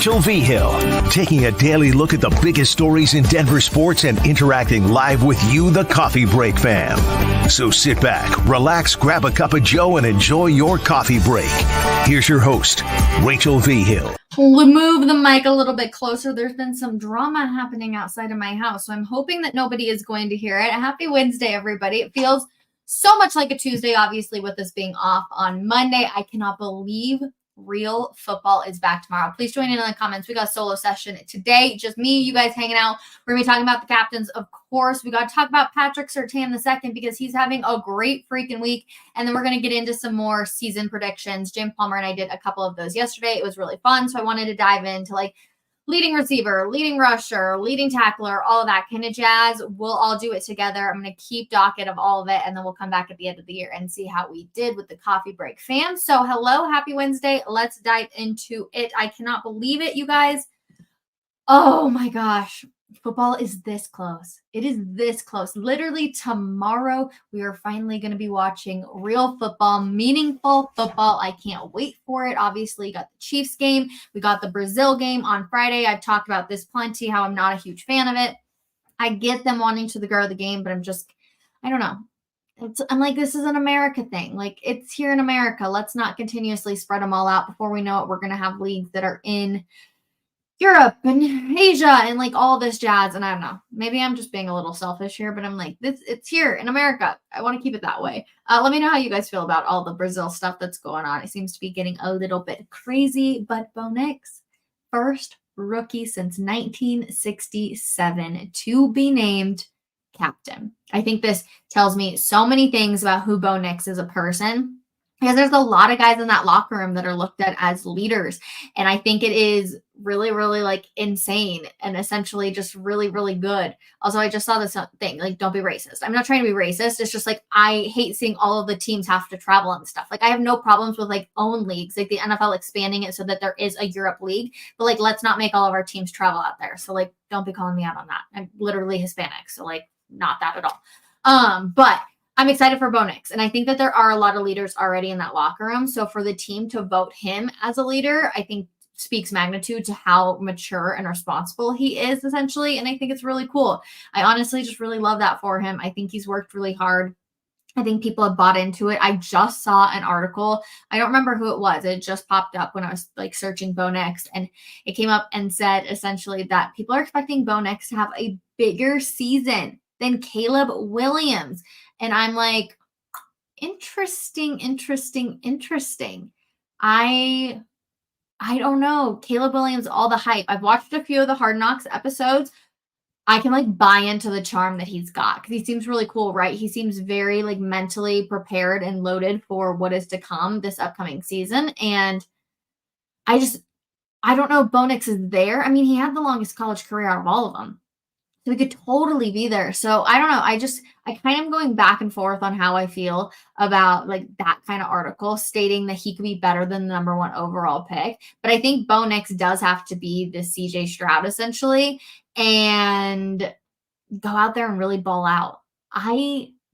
Rachel Vigil, taking a daily look at the biggest stories in Denver sports and interacting live with you, the Coffee Break fam. So sit back, relax, grab a cup of joe, and enjoy your coffee break. Here's your host, Rachel Vigil. We'll move the mic a little bit closer. There's been some drama happening outside of my house, so I'm hoping that nobody is going to hear it. Happy Wednesday, everybody. It feels so much like a Tuesday, obviously, with us being off on Monday. I cannot believe real football is back tomorrow. Please join in the comments. We got a solo session today. Just me, you guys hanging out. We're going to be talking about the captains, of course. We got to talk about Patrick Surtain II because he's having a great freaking week. And then we're going to get into some more season predictions. Jim Palmer and I did a couple of those yesterday. It was really fun. So I wanted to dive into like leading receiver, leading rusher, leading tackler, all of that kind of jazz. We'll all do it together. I'm going to keep docket of all of it, and then we'll come back at the end of the year and see how we did with the Coffee Break fam. So hello, happy Wednesday. Let's dive into it. I cannot believe it, you guys. Oh my gosh. Football is this close. It is this close. Literally tomorrow, we are finally going to be watching real football, meaningful football. I can't wait for it. Obviously, got the Chiefs game. We got the Brazil game on Friday. I've talked about this plenty, how I'm not a huge fan of it. I get them wanting to grow the game, but I don't know. I'm like, this is an America thing. Like, it's here in America. Let's not continuously spread them all out. Before we know it, we're going to have leagues that are in Europe and Asia and like all this jazz. And I don't know, maybe I'm just being a little selfish here, but I'm like, it's here in America. I want to keep it that way. Let me know how you guys feel about all the Brazil stuff that's going on. It seems to be getting a little bit crazy, but Bo Nix, first rookie since 1967 to be named captain. I think this tells me so many things about who Bo Nix is a person, because there's a lot of guys in that locker room that are looked at as leaders. And I think it is really, really like insane and essentially just really, really good. Also, I just saw this thing, like, don't be racist. I'm not trying to be racist. It's just like, I hate seeing all of the teams have to travel and stuff. Like, I have no problems with like own leagues, like the NFL expanding it so that there is a Europe league, but like, let's not make all of our teams travel out there. So like, don't be calling me out on that. I'm literally Hispanic. So like, not that at all. But I'm excited for Bo Nix, and I think that there are a lot of leaders already in that locker room. So for the team to vote him as a leader, I think speaks magnitude to how mature and responsible he is, essentially. And I think it's really cool. I honestly just really love that for him. I think he's worked really hard. I think people have bought into it. I just saw an article. I don't remember who it was. It just popped up when I was like searching Bo Nix, and it came up and said essentially that people are expecting Bo Nix to have a bigger season than Caleb Williams. And I'm like, interesting. I don't know. Caleb Williams, all the hype. I've watched a few of the Hard Knocks episodes. I can like buy into the charm that he's got because he seems really cool, right? He seems very like mentally prepared and loaded for what is to come this upcoming season. And I don't know if Bo Nix is there. I mean, he had the longest college career out of all of them. So he could totally be there. So I don't know. I kind of am going back and forth on how I feel about like that kind of article stating that he could be better than the number one overall pick. But I think Bo Nix does have to be the CJ Stroud essentially and go out there and really ball out.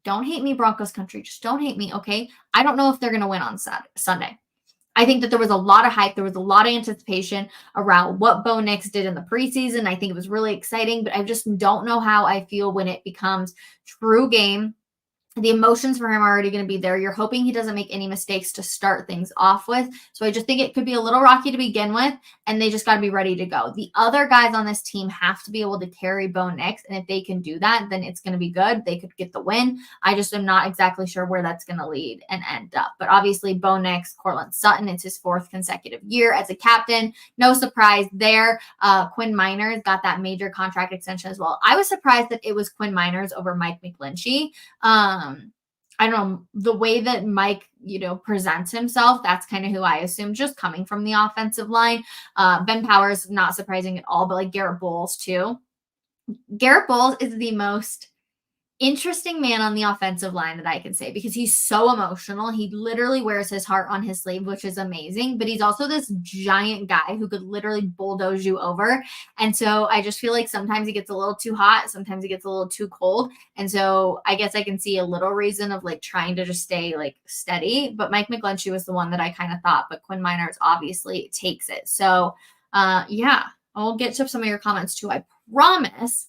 Don't hate me, Broncos country. Just don't hate me. Okay. I don't know if they're going to win on Sunday. I think that there was a lot of hype. There was a lot of anticipation around what Bo Nix did in the preseason. I think it was really exciting, but I just don't know how I feel when it becomes true game. The emotions for him are already going to be there. You're hoping he doesn't make any mistakes to start things off with. So I just think it could be a little rocky to begin with, and they just got to be ready to go. The other guys on this team have to be able to carry Bo Nix, and if they can do that, then it's going to be good. They could get the win. I just am not exactly sure where that's going to lead and end up. But obviously, Bo Nix, Cortland Sutton, it's his fourth consecutive year as a captain. No surprise there. Quinn Miners got that major contract extension as well. I was surprised that it was Quinn Miners over Mike McGlinchey. I don't know, the way that Mike, presents himself, that's kind of who I assume, just coming from the offensive line. Ben Powers, not surprising at all, but like Garrett Bowles too. Garrett Bowles is the most interesting man on the offensive line that I can say because he's so emotional. He literally wears his heart on his sleeve, which is amazing, but he's also this giant guy who could literally bulldoze you over. And so I just feel like sometimes he gets a little too hot. Sometimes he gets a little too cold. And so I guess I can see a little reason of like trying to just stay like steady, but Mike McGlinchey was the one that I kind of thought, but Quinn Miners obviously takes it. So Yeah, I'll get to some of your comments too, I promise.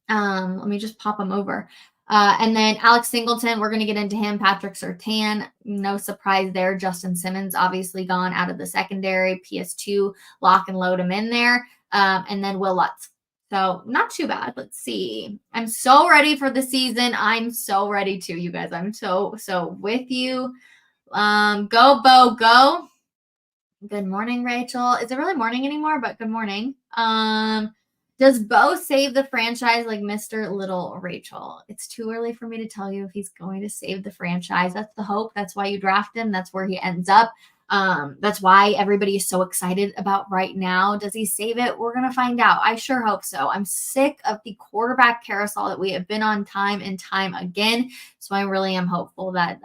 Let me just pop them over. And then Alex Singleton, we're going to get into him. Patrick Surtain, no surprise there. Justin Simmons, obviously gone out of the secondary. PS2, lock and load him in there. And then Will Lutz. So not too bad. Let's see. I'm so ready for the season. I'm so ready too, you guys. I'm so with you. Go, Bo, go. Good morning, Rachel. Is it really morning anymore? But good morning. Does Bo save the franchise like Mr. Little, Rachel? It's too early for me to tell you if he's going to save the franchise. That's the hope. That's why you draft him. That's where he ends up. That's why everybody is so excited about right now. Does he save it? We're going to find out. I sure hope so. I'm sick of the quarterback carousel that we have been on time and time again. So I really am hopeful that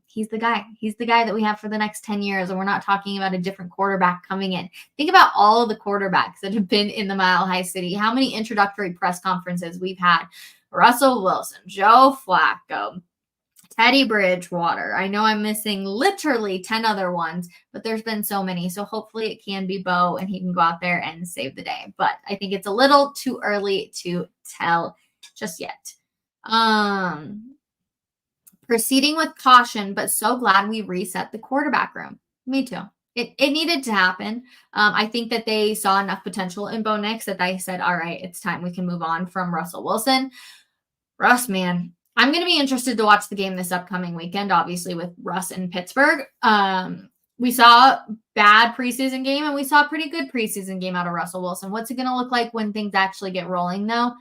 he's the guy. He's the guy that we have for the next 10 years. And we're not talking about a different quarterback coming in. Think about all of the quarterbacks that have been in the Mile High City. How many introductory press conferences we've had. Russell Wilson, Joe Flacco, Teddy Bridgewater. I know I'm missing literally 10 other ones, but there's been so many. So hopefully it can be Bo and he can go out there and save the day. But I think it's a little too early to tell just yet. Proceeding with caution, but so glad we reset the quarterback room. Me too. It needed to happen. I think that they saw enough potential in Bo Nix that they said, all right, it's time we can move on from Russell Wilson. Russ, man, I'm going to be interested to watch the game this upcoming weekend, obviously, with Russ in Pittsburgh. We saw bad preseason game, and we saw a pretty good preseason game out of Russell Wilson. What's it going to look like when things actually get rolling, though?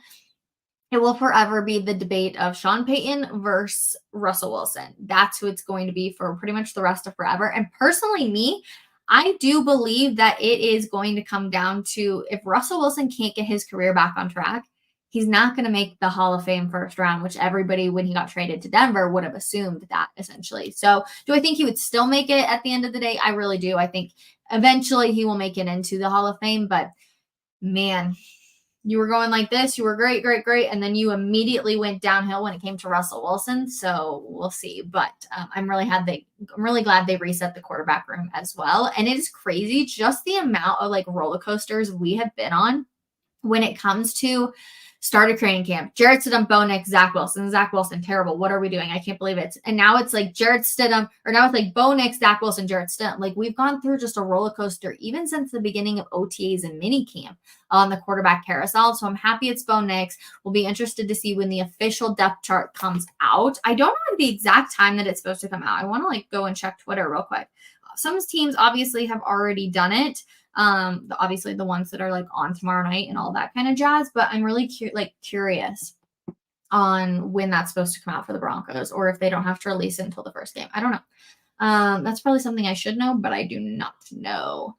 It will forever be the debate of Sean Payton versus Russell Wilson. That's who it's going to be for pretty much the rest of forever. And personally, me, I do believe that it is going to come down to if Russell Wilson can't get his career back on track, he's not going to make the Hall of Fame first round, which everybody, when he got traded to Denver, would have assumed that essentially. So do I think he would still make it at the end of the day? I really do. I think eventually he will make it into the Hall of Fame, but man, you were going like this. You were great, great, great. And then you immediately went downhill when it came to Russell Wilson. So we'll see. But I'm really glad they reset the quarterback room as well. And it is crazy just the amount of like roller coasters we have been on when it comes to started training camp. Jarrett Stidham, Bo Nix, Zach Wilson, terrible. What are we doing? I can't believe it. And now it's like Jarrett Stidham, or now it's like Bo Nix, Zach Wilson, Jarrett Stidham. Like we've gone through just a roller coaster even since the beginning of OTAs and minicamp on the quarterback carousel. So I'm happy it's Bo Nix. We'll be interested to see when the official depth chart comes out. I don't know the exact time that it's supposed to come out. I want to like go and check Twitter real quick. Some teams obviously have already done it. Obviously the ones that are like on tomorrow night and all that kind of jazz, but I'm really curious on when that's supposed to come out for the Broncos, or if they don't have to release it until the first game. I don't know. That's probably something I should know, but I do not know.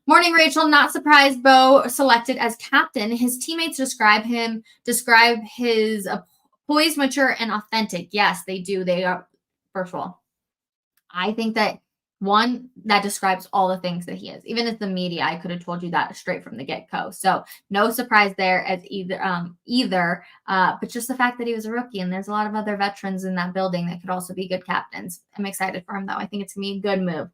Morning, Rachel. Not surprised Bo selected as captain. His teammates describe his poised, mature, and authentic. Yes, they do. They are. First of all, I think that one that describes all the things that he is. Even as the media, I could have told you that straight from the get-go. So no surprise there as either. But just the fact that he was a rookie, and there's a lot of other veterans in that building that could also be good captains. I'm excited for him, though. I think it's going to be a good move.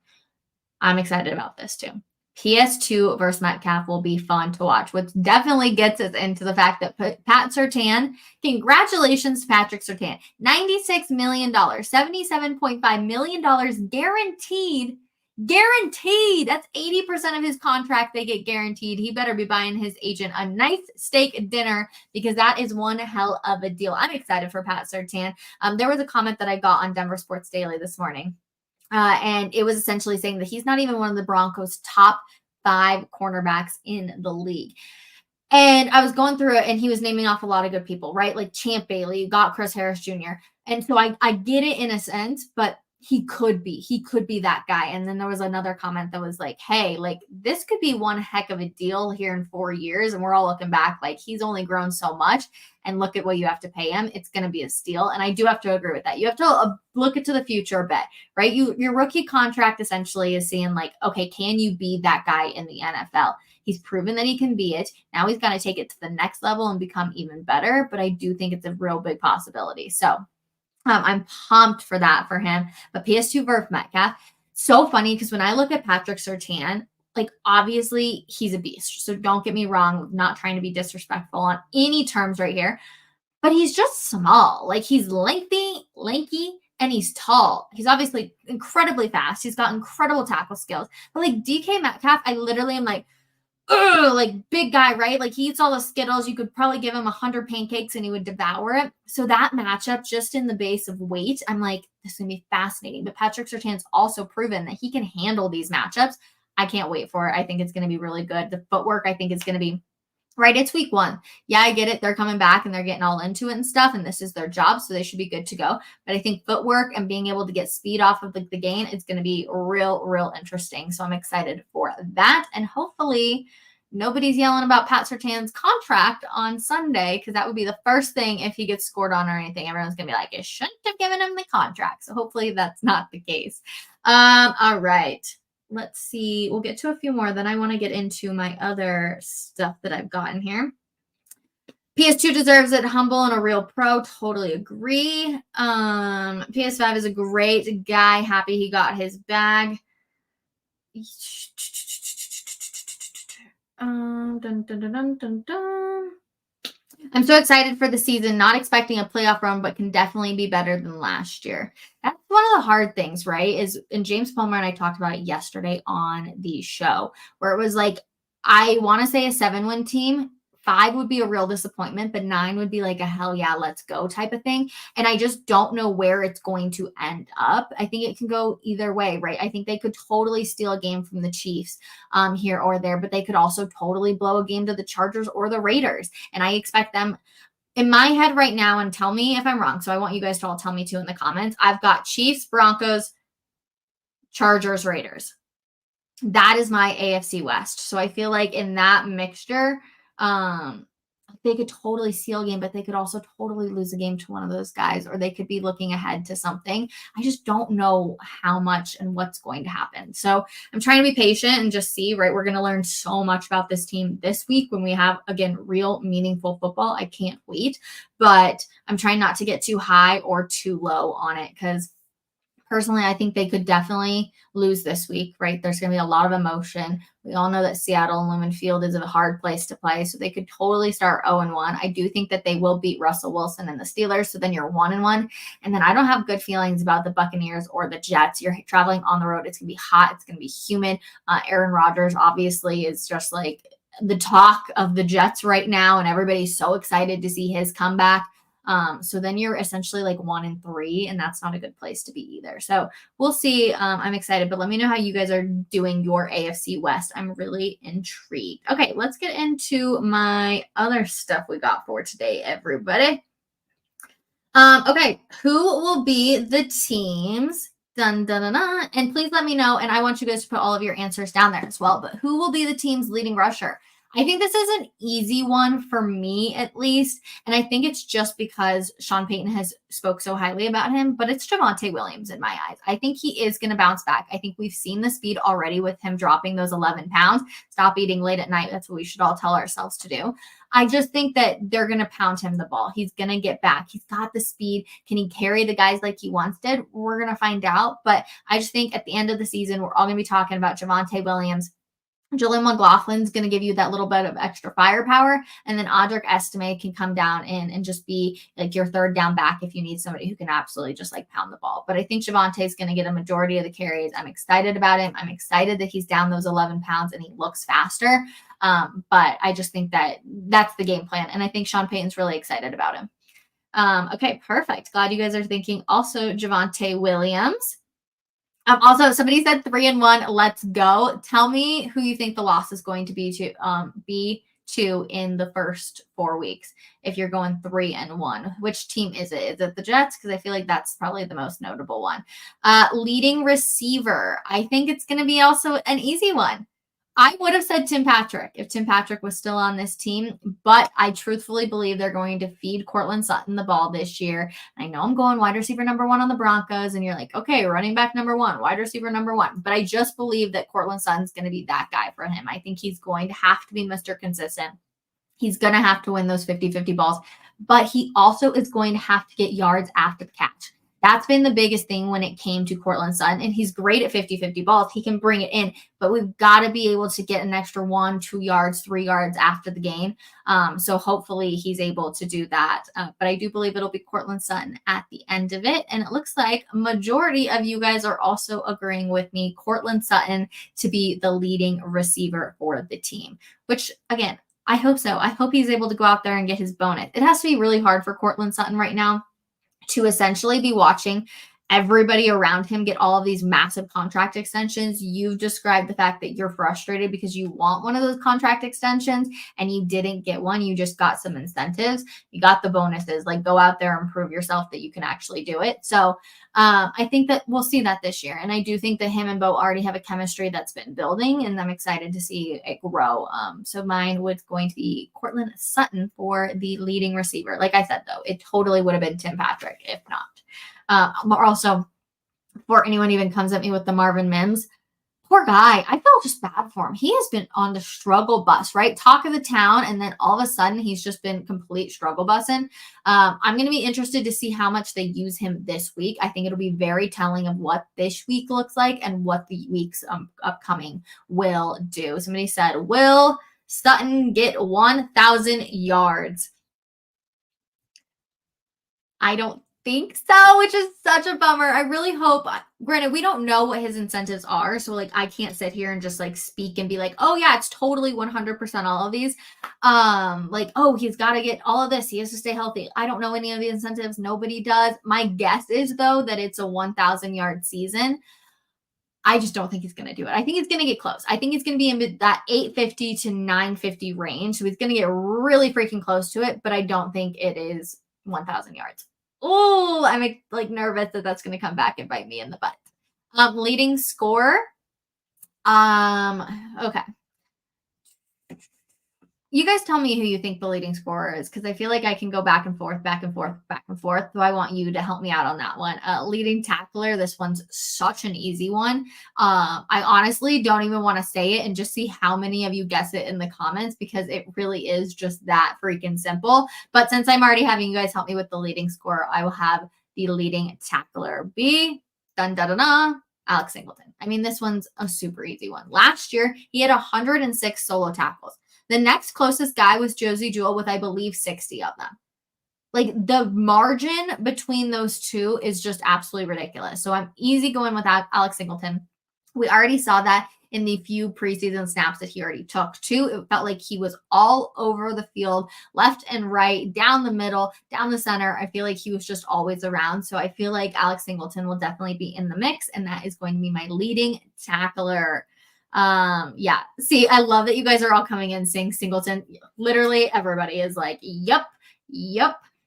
I'm excited about this, too. PS2 versus Metcalf will be fun to watch, which definitely gets us into the fact that Pat Surtain, congratulations, Patrick Surtain, $96 million, $77.5 million guaranteed. Guaranteed. That's 80% of his contract they get guaranteed. He better be buying his agent a nice steak dinner because that is one hell of a deal. I'm excited for Pat Surtain. There was a comment that I got on Denver Sports Daily this morning. And it was essentially saying that he's not even one of the Broncos' top 5 cornerbacks in the league. And I was going through it, and he was naming off a lot of good people, right? Like Champ Bailey, got Chris Harris Jr. And so I get it in a sense, but he could be that guy. And then there was another comment that was like, hey, like this could be one heck of a deal here in 4 years. And we're all looking back like he's only grown so much. And look at what you have to pay him. It's going to be a steal. And I do have to agree with that. You have to look into the future a bit, right? Your rookie contract essentially is seeing like, okay, can you be that guy in the NFL? He's proven that he can be it. Now he's got to take it to the next level and become even better. But I do think it's a real big possibility. So I'm pumped for that for him. But PS2 versus Metcalf, so funny because when I look at Patrick Surtain, like, obviously, he's a beast. So don't get me wrong, not trying to be disrespectful on any terms right here, but he's just small. Like, he's lengthy, lanky, and he's tall. He's obviously incredibly fast. He's got incredible tackle skills. But like DK Metcalf, I literally am like, ugh, like big guy, right? Like he eats all the Skittles. You could probably give him 100 pancakes and he would devour it. So that matchup, just in the base of weight, I'm like, this is going to be fascinating. But Patrick Surtain's also proven that he can handle these matchups. I can't wait for it. I think it's going to be really good. The footwork, I think, is going to be right. It's week 1. Yeah, I get it. They're coming back and they're getting all into it and stuff, and this is their job, so they should be good to go. But I think footwork and being able to get speed off of the game is going to be real interesting. So I'm excited for that. And hopefully nobody's yelling about Pat Surtain's contract on Sunday, because that would be the first thing if he gets scored on or anything. Everyone's going to be like, it shouldn't have given him the contract. So hopefully that's not the case. All right. Let's see. We'll get to a few more. Then I want to get into my other stuff that I've gotten here. PS2 deserves it. Humble and a real pro. Totally agree. PS5 is a great guy. Happy he got his bag. Dun, dun, dun, dun, dun, dun. I'm so excited for the season, not expecting a playoff run, but can definitely be better than last year. That's one of the hard things, right? And James Palmer and I talked about it yesterday on the show, where it was like, I want to say a 7-win team. 5 would be a real disappointment, but 9 would be like a hell yeah, let's go type of thing. And I just don't know where it's going to end up. I think it can go either way, right? I think they could totally steal a game from the Chiefs here or there, but they could also totally blow a game to the Chargers or the Raiders. And I expect them in my head right now, and tell me if I'm wrong. So I want you guys to all tell me too in the comments. I've got Chiefs, Broncos, Chargers, Raiders. That is my AFC West. So I feel like in that mixture, they could totally steal a game, but they could also totally lose a game to one of those guys, or they could be looking ahead to something. I just don't know how much and what's going to happen. So I'm trying to be patient and just see, right? We're going to learn so much about this team this week when we have, again, real meaningful football. I can't wait, but I'm trying not to get too high or too low on it, because personally, I think they could definitely lose this week, right? There's going to be a lot of emotion. We all know that Seattle and Lumen Field is a hard place to play, so they could totally start 0-1. I do think that they will beat Russell Wilson and the Steelers, so then you're 1-1. And then I don't have good feelings about the Buccaneers or the Jets. You're traveling on the road. It's going to be hot. It's going to be humid. Aaron Rodgers obviously is just like the talk of the Jets right now, and everybody's so excited to see his comeback. So then you're essentially like 1-3, and that's not a good place to be either. So we'll see. I'm excited, but let me know how you guys are doing your AFC West. I'm really intrigued. Okay, let's get into my other stuff we got for today, everybody. Okay, who will be the teams? Dun, dun, dun, dun. And please let me know, and I want you guys to put all of your answers down there as well, but who will be the team's leading rusher? I think this is an easy one for me, at least. And I think it's just because Sean Payton has spoke so highly about him, but it's Javonte Williams in my eyes. I think he is going to bounce back. I think we've seen the speed already with him dropping those 11 pounds. Stop eating late at night. That's what we should all tell ourselves to do. I just think that they're going to pound him the ball. He's going to get back. He's got the speed. Can he carry the guys like he once did? We're going to find out. But I just think at the end of the season, we're all going to be talking about Javonte Williams. Jaleel McLaughlin's going to give you that little bit of extra firepower. And then Audric Estime can come down in and just be like your third down back if you need somebody who can absolutely just like pound the ball. But I think Javonte is going to get a majority of the carries. I'm excited about him. I'm excited that he's down those 11 pounds and he looks faster. But I just think that that's the game plan. And I think Sean Payton's really excited about him. Okay, perfect. Glad you guys are thinking also Javonte Williams. Also, somebody said 3-1. Let's go. Tell me who you think the loss is going to be to in the first 4 weeks. If you're going 3-1, which team is it? Is it the Jets? Because I feel like that's probably the most notable one. Leading receiver. I think it's going to be also an easy one. I would have said Tim Patrick if Tim Patrick was still on this team, but I truthfully believe they're going to feed Courtland Sutton the ball this year. I know I'm going wide receiver number 1 on the Broncos, and you're like, okay, running back number 1, wide receiver number 1. But I just believe that Courtland Sutton's going to be that guy for him. I think he's going to have to be Mr. Consistent. He's going to have to win those 50-50 balls, but he also is going to have to get yards after the catch. That's been the biggest thing when it came to Courtland Sutton. And he's great at 50-50 balls. He can bring it in, but we've got to be able to get an extra 1, 2 yards, 3 yards after the game. So hopefully he's able to do that. But I do believe it'll be Courtland Sutton at the end of it. And it looks like a majority of you guys are also agreeing with me, Courtland Sutton to be the leading receiver for the team, which again, I hope so. I hope he's able to go out there and get his bonus. It has to be really hard for Courtland Sutton right now to essentially be watching everybody around him get all of these massive contract extensions. You've described the fact that you're frustrated because you want one of those contract extensions and you didn't get one. You just got some incentives. You got the bonuses. Like, go out there and prove yourself that you can actually do it. So I think that we'll see that this year. And I do think that him and Bo already have a chemistry that's been building, and I'm excited to see it grow. So mine was going to be Courtland Sutton for the leading receiver. Like I said, though, it totally would have been Tim Patrick if not. Also, before anyone even comes at me with the Marvin Mims, poor guy. I felt just bad for him. He has been on the struggle bus, right? Talk of the town. And then all of a sudden he's just been complete struggle bussing. I'm going to be interested to see how much they use him this week. I think it'll be very telling of what this week looks like and what the weeks upcoming will do. Somebody said, will Sutton get 1,000 yards? I don't think so, which is such a bummer. I really hope, granted, we don't know what his incentives are, so like I can't sit here and just like speak and be like, oh yeah, it's totally 100% all of these. Like, oh, he's got to get all of this, he has to stay healthy. I don't know any of the incentives. Nobody does. My guess is though that it's a 1,000 yard season. I just don't think he's going to do it. I think he's going to get close. I think he's going to be in that 850 to 950 range. So he's going to get really freaking close to it, but I don't think it is 1,000 yards. Oh, I'm like nervous that that's going to come back and bite me in the butt. Leading score. Okay. You guys tell me who you think the leading scorer is, because I feel like I can go back and forth, back and forth, back and forth. So I want you to help me out on that one. Leading tackler. This one's such an easy one. I honestly don't even want to say it and just see how many of you guess it in the comments, because it really is just that freaking simple. But since I'm already having you guys help me with the leading scorer, I will have the leading tackler be Alex Singleton. I mean, this one's a super easy one. Last year, he had 106 solo tackles. The next closest guy was Josie Jewell with, I believe, 60 of them. Like, the margin between those two is just absolutely ridiculous. So I'm easy going with Alex Singleton. We already saw that in the few preseason snaps that he already took too. It felt like he was all over the field, left and right, down the middle, down the center. I feel like he was just always around. So I feel like Alex Singleton will definitely be in the mix, and that is going to be my leading tackler. Yeah. See, I love that you guys are all coming in saying Singleton. Literally everybody is like, yep,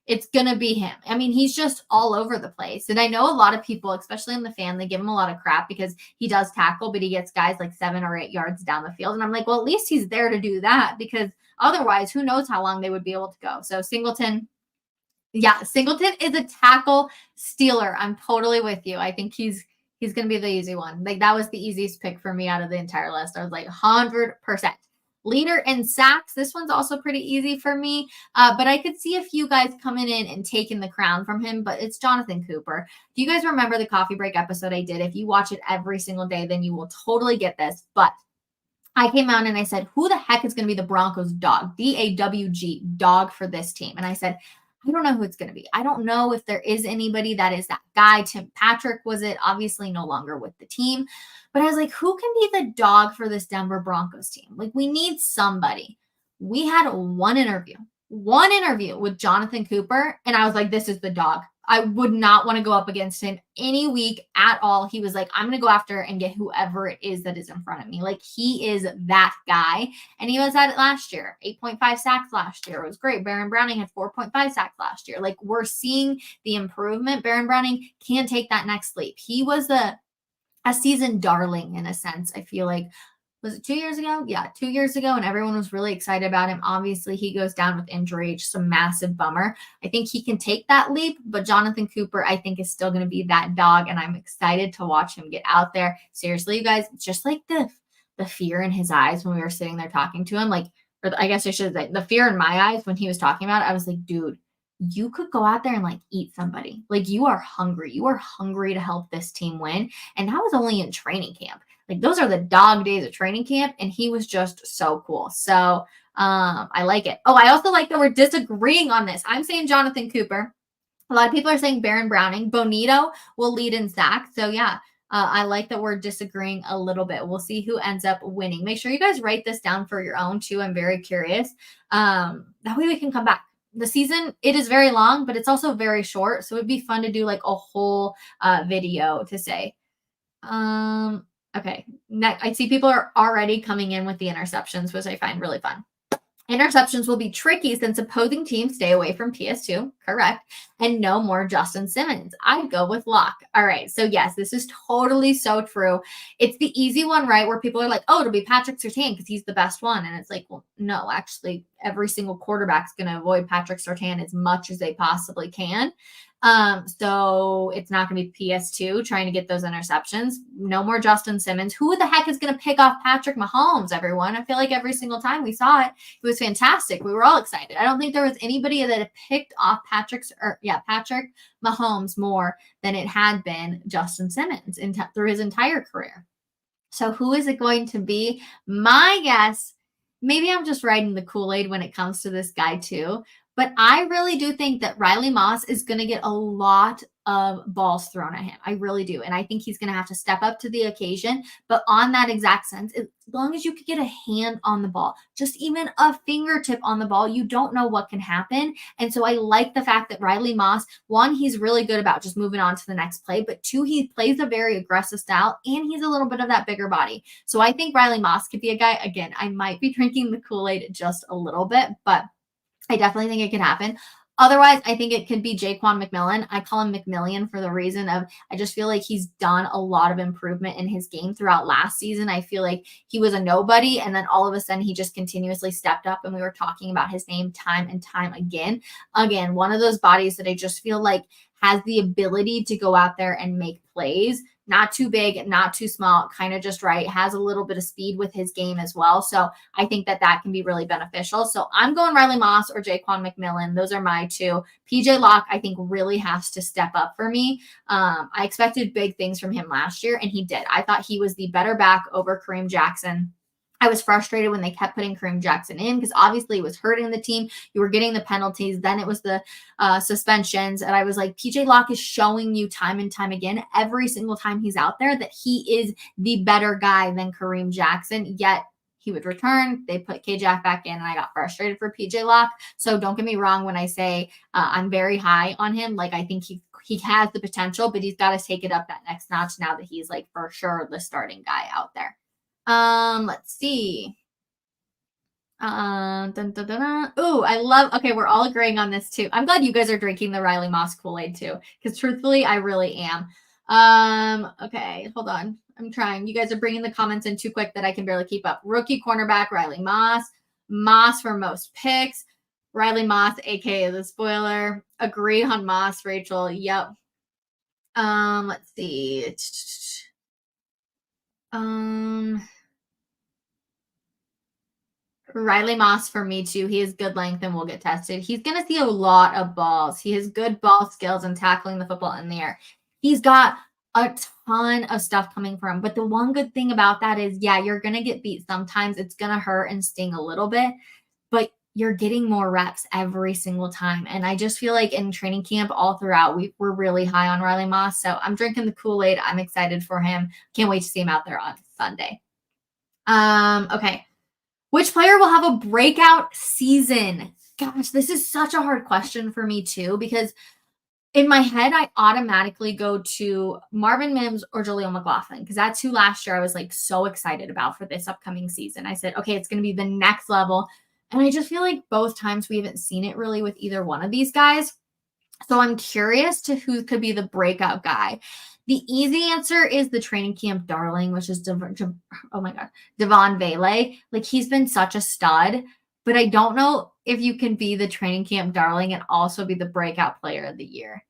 it's gonna be him. I mean, he's just all over the place. And I know a lot of people, especially in the fan, they give him a lot of crap because he does tackle, but he gets guys like 7 or 8 yards down the field. And I'm like, well, at least he's there to do that, because otherwise, who knows how long they would be able to go. So Singleton is a tackle stealer. I'm totally with you. I think he's going to be the easy one. Like, that was the easiest pick for me out of the entire list. I was like 100%. Leader in sacks. This one's also pretty easy for me. But I could see a few guys coming in and taking the crown from him, but it's Jonathan Cooper. Do you guys remember the coffee break episode I did? If you watch it every single day, then you will totally get this. But I came out and I said, who the heck is going to be the Broncos dog? DAWG, dog for this team. And I said, I don't know who it's going to be. I don't know if there is anybody that is that guy. Tim Patrick was it, obviously no longer with the team. But I was like, who can be the dog for this Denver Broncos team? Like, we need somebody. We had one interview with Jonathan Cooper. And I was like, this is the dog. I would not want to go up against him any week at all. He was like, I'm going to go after and get whoever it is that is in front of me. Like, he is that guy. And he was at it last year. 8.5 sacks last year. It was great. Baron Browning had 4.5 sacks last year. Like, we're seeing the improvement. Baron Browning can take that next leap. He was a season darling in a sense. I feel like, was it 2 years ago? Yeah, 2 years ago. And everyone was really excited about him. Obviously, he goes down with injury, just a massive bummer. I think he can take that leap, but Jonathan Cooper, I think, is still going to be that dog. And I'm excited to watch him get out there. Seriously, you guys, just like the fear in his eyes when we were sitting there talking to him, like, or I guess I should say the fear in my eyes when he was talking about it, I was like, dude, you could go out there and like eat somebody. Like you are hungry. You are hungry to help this team win. And that was only in training camp. Like those are the dog days of training camp. And he was just so cool. So I like it. Oh, I also like that we're disagreeing on this. I'm saying Jonathan Cooper. A lot of people are saying Baron Browning. Bonito will lead in sacks. So yeah, I like that we're disagreeing a little bit. We'll see who ends up winning. Make sure you guys write this down for your own too. I'm very curious. That way we can come back. The season, it is very long, but it's also very short. So it'd be fun to do like a whole video to say. Okay. Next, I see people are already coming in with the interceptions, which I find really fun. Interceptions will be tricky since opposing teams stay away from PS2, correct, and no more Justin Simmons. I'd go with Locke. All right, so yes, this is totally so true. It's the easy one, right, where people are like, oh, it'll be Patrick Surtain because he's the best one. And it's like, well, no, actually, every single quarterback's going to avoid Patrick Surtain as much as they possibly can. So it's not going to be PS2 trying to get those interceptions. No more Justin Simmons. Who the heck is going to pick off Patrick Mahomes, everyone? I feel like every single time we saw it, it was fantastic. We were all excited. I don't think there was anybody that had picked off Patrick Mahomes more than it had been Justin Simmons through his entire career. So who is it going to be? My guess, maybe I'm just riding the Kool-Aid when it comes to this guy too. But I really do think that Riley Moss is going to get a lot of balls thrown at him. I really do. And I think he's going to have to step up to the occasion. But on that exact sense, as long as you could get a hand on the ball, just even a fingertip on the ball, you don't know what can happen. And so I like the fact that Riley Moss, one, he's really good about just moving on to the next play. But two, he plays a very aggressive style and he's a little bit of that bigger body. So I think Riley Moss could be a guy. Again, I might be drinking the Kool-Aid just a little bit, but I definitely think it could happen. Otherwise, I think it could be Jaquan McMillan. I call him McMillian for the reason of I just feel like he's done a lot of improvement in his game throughout last season. I feel like he was a nobody, and then all of a sudden he just continuously stepped up, and we were talking about his name time and time again. Again, one of those bodies that I just feel like has the ability to go out there and make plays. Not too big, not too small, kind of just right, has a little bit of speed with his game as well. So I think that that can be really beneficial. So I'm going Riley Moss or Jaquan McMillan. Those are my two. PJ Locke, I think, really has to step up for me. I expected big things from him last year, and he did. I thought he was the better back over Kareem Jackson. I was frustrated when they kept putting Kareem Jackson in because obviously it was hurting the team. You were getting the penalties. Then it was the suspensions. And I was like, PJ Locke is showing you time and time again, every single time he's out there, that he is the better guy than Kareem Jackson. Yet he would return. They put K-Jack back in, and I got frustrated for PJ Locke. So don't get me wrong when I say I'm very high on him. Like, I think he has the potential, but he's got to take it up that next notch now that he's like for sure the starting guy out there. Let's see. Ooh, I love, okay, we're all agreeing on this too. I'm glad you guys are drinking the Riley Moss Kool-Aid too, because truthfully, I really am. Okay, hold on. I'm trying. You guys are bringing the comments in too quick that I can barely keep up. Rookie cornerback, Riley Moss. Moss for most picks. Riley Moss, aka the spoiler. Agree on Moss, Rachel. Yep. Let's see. Riley Moss for me too. He has good length and will get tested. He's going to see a lot of balls. He has good ball skills and tackling the football in the air. He's got a ton of stuff coming from him. But the one good thing about that is, yeah, you're going to get beat sometimes. It's going to hurt and sting a little bit, but you're getting more reps every single time. And I just feel like in training camp all throughout, we're really high on Riley Moss. So I'm drinking the Kool-Aid. I'm excited for him. Can't wait to see him out there on Sunday. Okay. Which player will have a breakout season? Gosh, this is such a hard question for me too, because in my head, I automatically go to Marvin Mims or Jaleel McLaughlin, because that's who last year I was like so excited about for this upcoming season. I said, okay, it's going to be the next level. And I just feel like both times we haven't seen it really with either one of these guys. So I'm curious to who could be the breakout guy. The easy answer is the training camp darling, which is Devon Vele. Like, he's been such a stud, but I don't know if you can be the training camp darling and also be the breakout player of the year.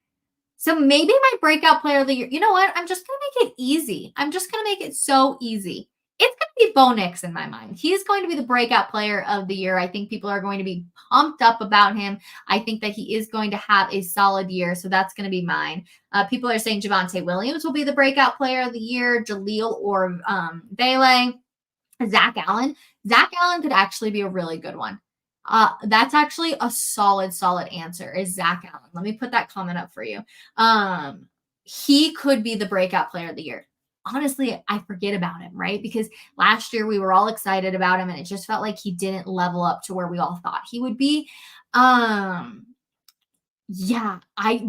So maybe my breakout player of the year, you know what? I'm just going to make it easy. I'm just going to make it so easy. It's going to be Bo Nix in my mind. He is going to be the breakout player of the year. I think people are going to be pumped up about him. I think that he is going to have a solid year, so that's going to be mine. People are saying Javonte Williams will be the breakout player of the year, Jaleel or Bailey. Zach Allen. Zach Allen could actually be a really good one. That's actually a solid answer is Zach Allen. Let me put that comment up for you. He could be the breakout player of the year. Honestly, I forget about him, right? Because last year we were all excited about him and it just felt like he didn't level up to where we all thought he would be. Yeah,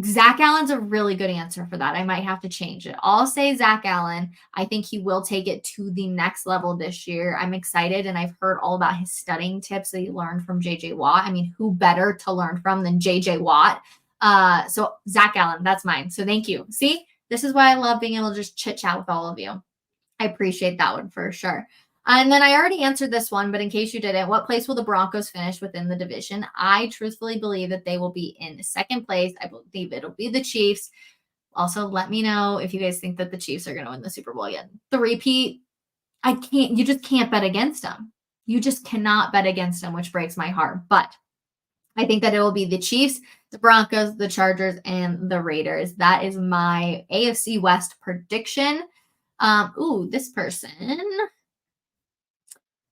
Zach Allen's a really good answer for that. I might have to change it. I'll say Zach Allen. I think he will take it to the next level this year. I'm excited, and I've heard all about his studying tips that he learned from JJ Watt. I mean, who better to learn from than JJ Watt? So Zach Allen, that's mine. So thank you. See, this is why I love being able to just chit chat with all of you. I appreciate that one for sure. And then I already answered this one, but in case you didn't, what place will the Broncos finish within the division? I truthfully believe that they will be in second place. I believe it'll be the Chiefs. Also, let me know if you guys think that the Chiefs are going to win the Super Bowl yet. The repeat, you just can't bet against them. You just cannot bet against them, which breaks my heart. But I think that it will be the Chiefs, the Broncos, the Chargers, and the Raiders. That is my AFC West prediction. This person.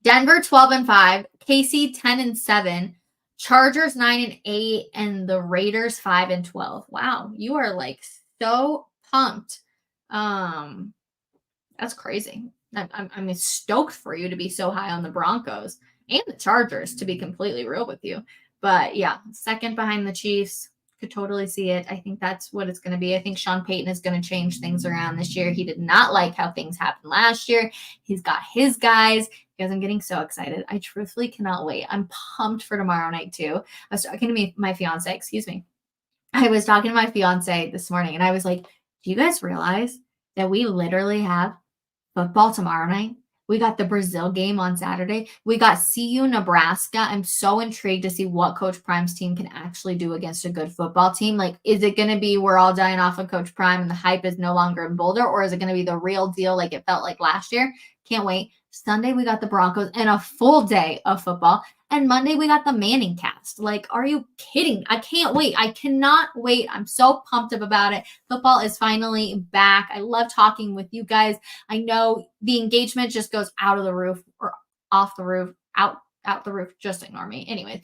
Denver 12-5, KC 10-7, Chargers 9-8, and the Raiders 5-12. Wow, you are like so pumped. That's crazy. I'm stoked for you to be so high on the Broncos and the Chargers, to be completely real with you. But yeah, second behind the Chiefs. Could totally see it. I think that's what it's going to be. I think Sean Payton is going to change things around this year. He did not like how things happened last year. He's got his guys. Guys, I'm getting so excited. I truthfully cannot wait. I'm pumped for tomorrow night too. I was talking to my fiance, excuse me. I was talking to my fiance this morning and I was like, do you guys realize that we literally have football tomorrow night? We got the Brazil game on Saturday. We got CU Nebraska. I'm so intrigued to see what Coach Prime's team can actually do against a good football team. Like, is it going to be we're all dying off of Coach Prime and the hype is no longer in Boulder, or is it going to be the real deal like it felt like last year? Can't wait. Sunday, we got the Broncos and a full day of football. And Monday, we got the Manning cast. Like, are you kidding? I can't wait. I cannot wait. I'm so pumped up about it. Football is finally back. I love talking with you guys. I know the engagement just goes out of the roof or off the roof, out the roof. Just ignore me. Anyways,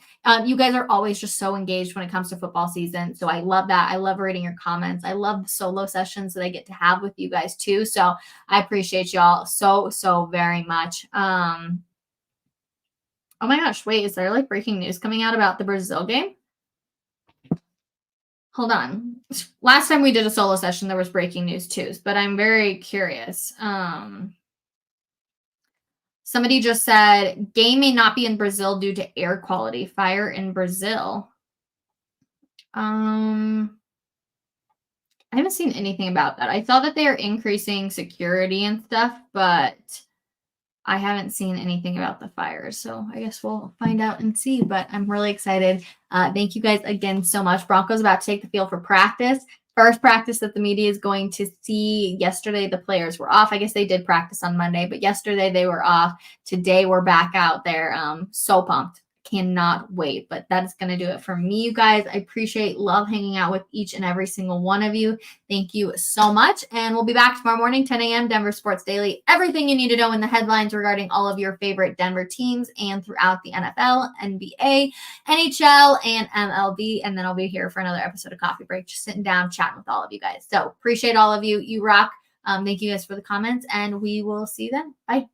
you guys are always just so engaged when it comes to football season. So I love that. I love reading your comments. I love the solo sessions that I get to have with you guys too. So I appreciate y'all so very much. Oh my gosh, wait, is there like breaking news coming out about the Brazil game? Hold on. Last time we did a solo session, there was breaking news too, but I'm very curious. Somebody just said, game may not be in Brazil due to air quality. Fire in Brazil. I haven't seen anything about that. I saw that they are increasing security and stuff, but I haven't seen anything about the fires, so I guess we'll find out and see, but I'm really excited. Thank you guys again so much. Broncos about to take the field for practice. First practice that the media is going to see. Yesterday, the players were off. I guess they did practice on Monday, but yesterday they were off. Today, we're back out there. So pumped. Cannot wait. But that is going to do it for me, you guys. I love hanging out with each and every single one of you. Thank you so much. And we'll be back tomorrow morning, 10 a.m. Denver Sports Daily. Everything you need to know in the headlines regarding all of your favorite Denver teams and throughout the NFL, NBA, NHL, and MLB. And then I'll be here for another episode of Coffee Break, just sitting down, chatting with all of you guys. So appreciate all of you. You rock. Thank you guys for the comments, and we will see you then. Bye.